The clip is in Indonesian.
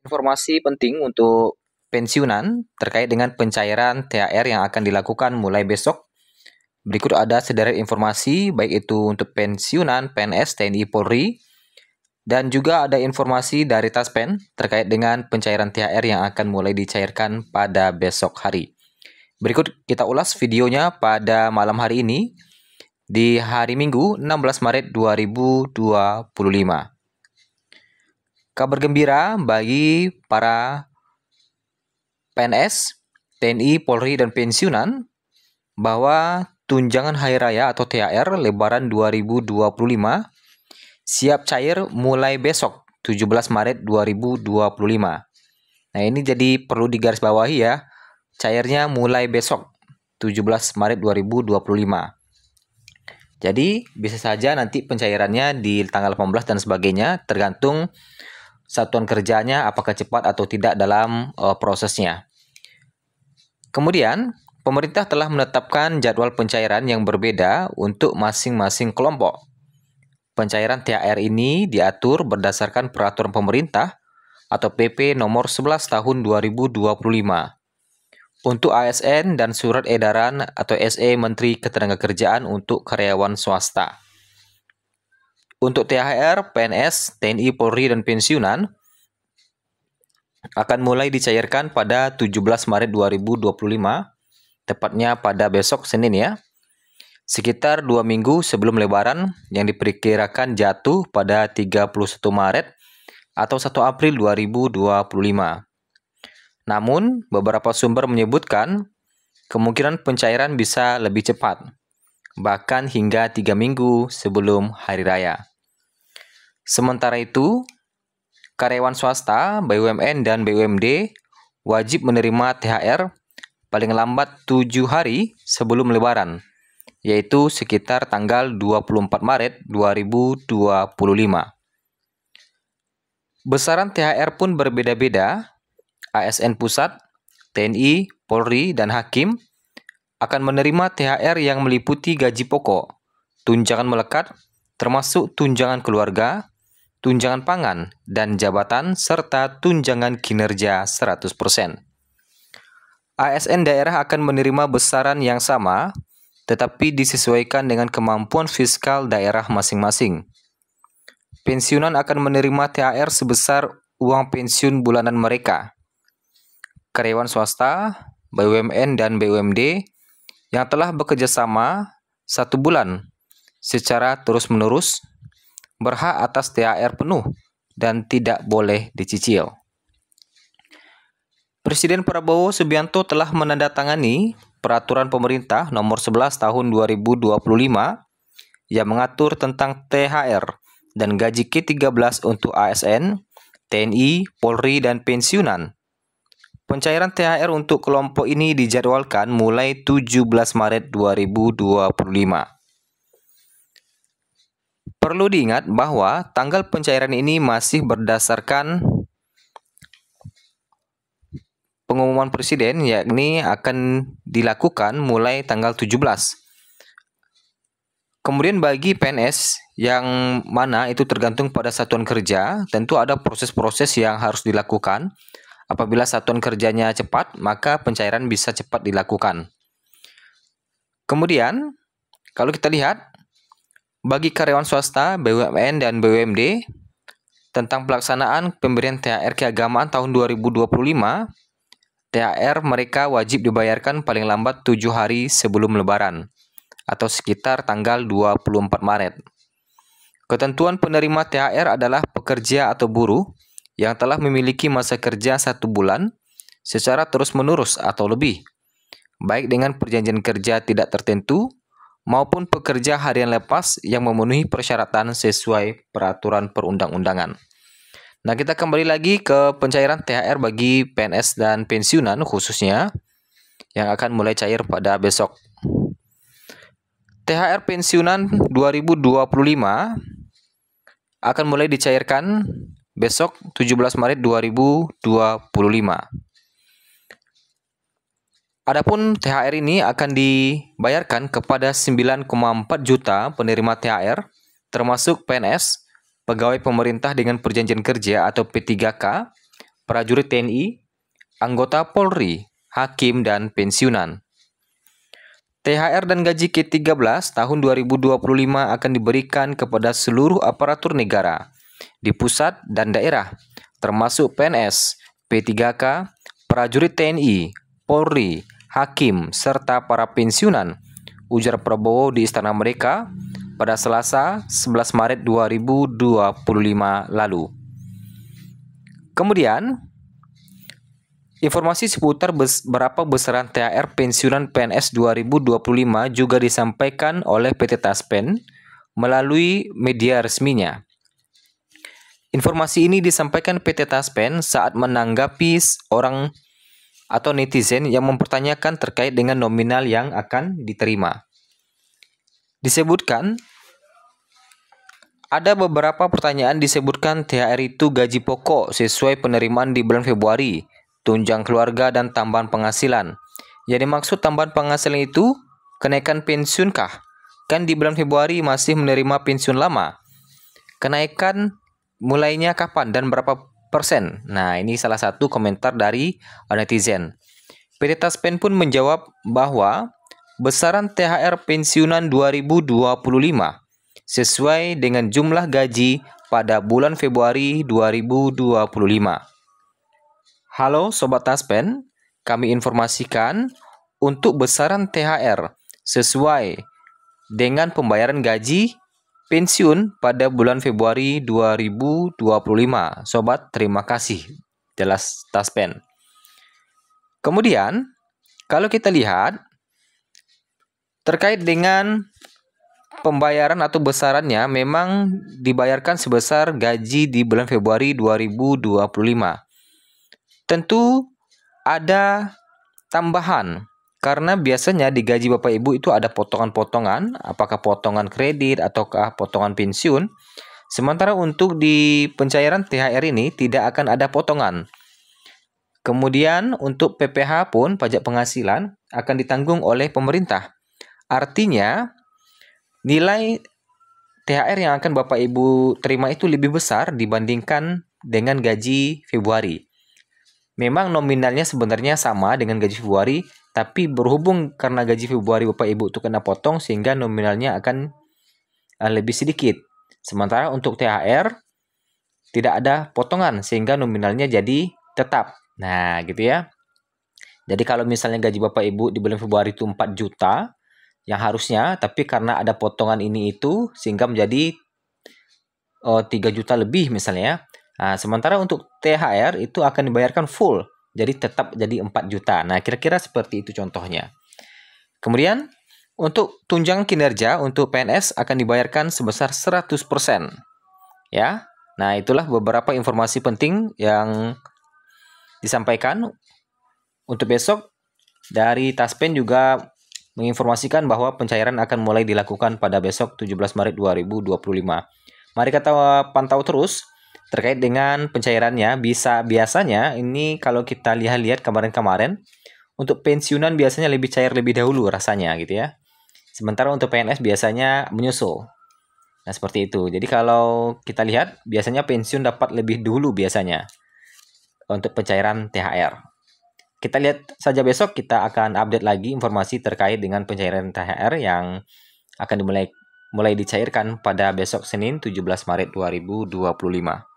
Informasi penting untuk pensiunan terkait dengan pencairan THR yang akan dilakukan mulai besok. Berikut ada sederet informasi baik itu untuk pensiunan PNS TNI Polri dan juga ada informasi dari Taspen terkait dengan pencairan THR yang akan mulai dicairkan pada besok hari. Berikut kita ulas videonya pada malam hari ini di hari Minggu 16 Maret 2025. Kabar gembira bagi para PNS, TNI, Polri, dan pensiunan bahwa tunjangan hari raya atau THR Lebaran 2025 siap cair mulai besok 17 Maret 2025. Nah, ini jadi perlu digarisbawahi ya. Cairnya mulai besok 17 Maret 2025. Jadi bisa saja nanti pencairannya di tanggal 18 dan sebagainya, tergantung satuan kerjanya apakah cepat atau tidak dalam prosesnya. Kemudian, pemerintah telah menetapkan jadwal pencairan yang berbeda untuk masing-masing kelompok. Pencairan THR ini diatur berdasarkan peraturan pemerintah atau PP nomor 11 tahun 2025 untuk ASN dan surat edaran atau SE Menteri Ketenagakerjaan untuk karyawan swasta. Untuk THR, PNS, TNI, Polri, dan pensiunan akan mulai dicairkan pada 17 Maret 2025, tepatnya pada besok Senin ya. Sekitar 2 minggu sebelum Lebaran yang diperkirakan jatuh pada 31 Maret atau 1 April 2025. Namun, beberapa sumber menyebutkan kemungkinan pencairan bisa lebih cepat, bahkan hingga 3 minggu sebelum Hari Raya. Sementara itu, karyawan swasta, BUMN, dan BUMD wajib menerima THR paling lambat 7 hari sebelum Lebaran, yaitu sekitar tanggal 24 Maret 2025. Besaran THR pun berbeda-beda. ASN Pusat, TNI, Polri, dan Hakim akan menerima THR yang meliputi gaji pokok, tunjangan melekat, termasuk tunjangan keluarga, tunjangan pangan dan jabatan, serta tunjangan kinerja 100%. ASN daerah akan menerima besaran yang sama, tetapi disesuaikan dengan kemampuan fiskal daerah masing-masing. Pensiunan akan menerima THR sebesar uang pensiun bulanan mereka. Karyawan swasta, BUMN, dan BUMD yang telah bekerja sama 1 bulan secara terus-menerus berhak atas THR penuh dan tidak boleh dicicil. Presiden Prabowo Subianto telah menandatangani Peraturan Pemerintah Nomor 11 Tahun 2025 yang mengatur tentang THR dan gaji K13 untuk ASN, TNI, Polri, dan pensiunan. Pencairan THR untuk kelompok ini dijadwalkan mulai 17 Maret 2025. Perlu diingat bahwa tanggal pencairan ini masih berdasarkan pengumuman Presiden, yakni akan dilakukan mulai tanggal 17. Kemudian bagi PNS yang mana itu tergantung pada satuan kerja, tentu ada proses-proses yang harus dilakukan. Apabila satuan kerjanya cepat, maka pencairan bisa cepat dilakukan. Kemudian, kalau kita lihat, bagi karyawan swasta, BUMN, dan BUMD, tentang pelaksanaan pemberian THR keagamaan tahun 2025, THR mereka wajib dibayarkan paling lambat 7 hari sebelum Lebaran, atau sekitar tanggal 24 Maret. Ketentuan penerima THR adalah pekerja atau buruh yang telah memiliki masa kerja 1 bulan secara terus-menerus atau lebih, baik dengan perjanjian kerja tidak tertentu maupun pekerja harian lepas yang memenuhi persyaratan sesuai peraturan perundang-undangan. Nah, kita kembali lagi ke pencairan THR bagi PNS dan pensiunan khususnya yang akan mulai cair pada besok. THR pensiunan 2025 akan mulai dicairkan besok 17 Maret 2025. Adapun THR ini akan dibayarkan kepada 9,4 juta penerima THR, termasuk PNS, pegawai pemerintah dengan perjanjian kerja atau P3K, prajurit TNI, anggota Polri, hakim, dan pensiunan. THR dan gaji ke-13 tahun 2025 akan diberikan kepada seluruh aparatur negara di pusat dan daerah, termasuk PNS, P3K, prajurit TNI, Polri, hakim, serta para pensiunan, ujar Prabowo di Istana Merdeka pada Selasa 11 Maret 2025 lalu. Kemudian, informasi seputar berapa besaran THR pensiunan PNS 2025 juga disampaikan oleh PT Taspen melalui media resminya. Informasi ini disampaikan PT Taspen saat menanggapi orang atau netizen yang mempertanyakan terkait dengan nominal yang akan diterima. Disebutkan, ada beberapa pertanyaan disebutkan THR itu gaji pokok sesuai penerimaan di bulan Februari, tunjang keluarga, dan tambahan penghasilan. Yang dimaksud tambahan penghasilan itu kenaikan pensiun kah? Kan di bulan Februari masih menerima pensiun lama. Kenaikan mulainya kapan dan berapa persen? Nah, ini salah satu komentar dari netizen. PT Taspen pun menjawab bahwa besaran THR pensiunan 2025 sesuai dengan jumlah gaji pada bulan Februari 2025. Halo Sobat Taspen, kami informasikan untuk besaran THR sesuai dengan pembayaran gaji pensiun pada bulan Februari 2025. Sobat, terima kasih. Jelas Taspen. Kemudian, kalau kita lihat terkait dengan pembayaran atau besarannya memang dibayarkan sebesar gaji di bulan Februari 2025. Tentu ada tambahan karena biasanya di gaji Bapak Ibu itu ada potongan-potongan, apakah potongan kredit ataukah potongan pensiun. Sementara untuk di pencairan THR ini tidak akan ada potongan. Kemudian untuk PPh pun, pajak penghasilan, akan ditanggung oleh pemerintah. Artinya nilai THR yang akan Bapak Ibu terima itu lebih besar dibandingkan dengan gaji Februari. Memang nominalnya sebenarnya sama dengan gaji Februari, tapi berhubung karena gaji Februari Bapak Ibu itu kena potong sehingga nominalnya akan lebih sedikit. Sementara untuk THR tidak ada potongan sehingga nominalnya jadi tetap. Nah, gitu ya. Jadi kalau misalnya gaji Bapak Ibu di bulan Februari itu 4 juta yang harusnya, tapi karena ada potongan ini itu sehingga menjadi 3 juta lebih misalnya ya. Nah, sementara untuk THR itu akan dibayarkan full, jadi tetap jadi 4 juta. Nah, kira-kira seperti itu contohnya. Kemudian, untuk tunjangan kinerja untuk PNS akan dibayarkan sebesar 100%. Ya. Nah, itulah beberapa informasi penting yang disampaikan. Untuk besok, dari Taspen juga menginformasikan bahwa pencairan akan mulai dilakukan pada besok 17 Maret 2025. Mari kita pantau terus terkait dengan pencairannya. Biasanya ini kalau kita lihat kemarin-kemarin untuk pensiunan biasanya lebih cair lebih dahulu rasanya gitu ya. Sementara untuk PNS biasanya menyusul. Nah, seperti itu. Jadi kalau kita lihat biasanya pensiun dapat lebih dulu biasanya untuk pencairan THR. Kita lihat saja besok, kita akan update lagi informasi terkait dengan pencairan THR yang akan mulai dicairkan pada besok Senin 17 Maret 2025.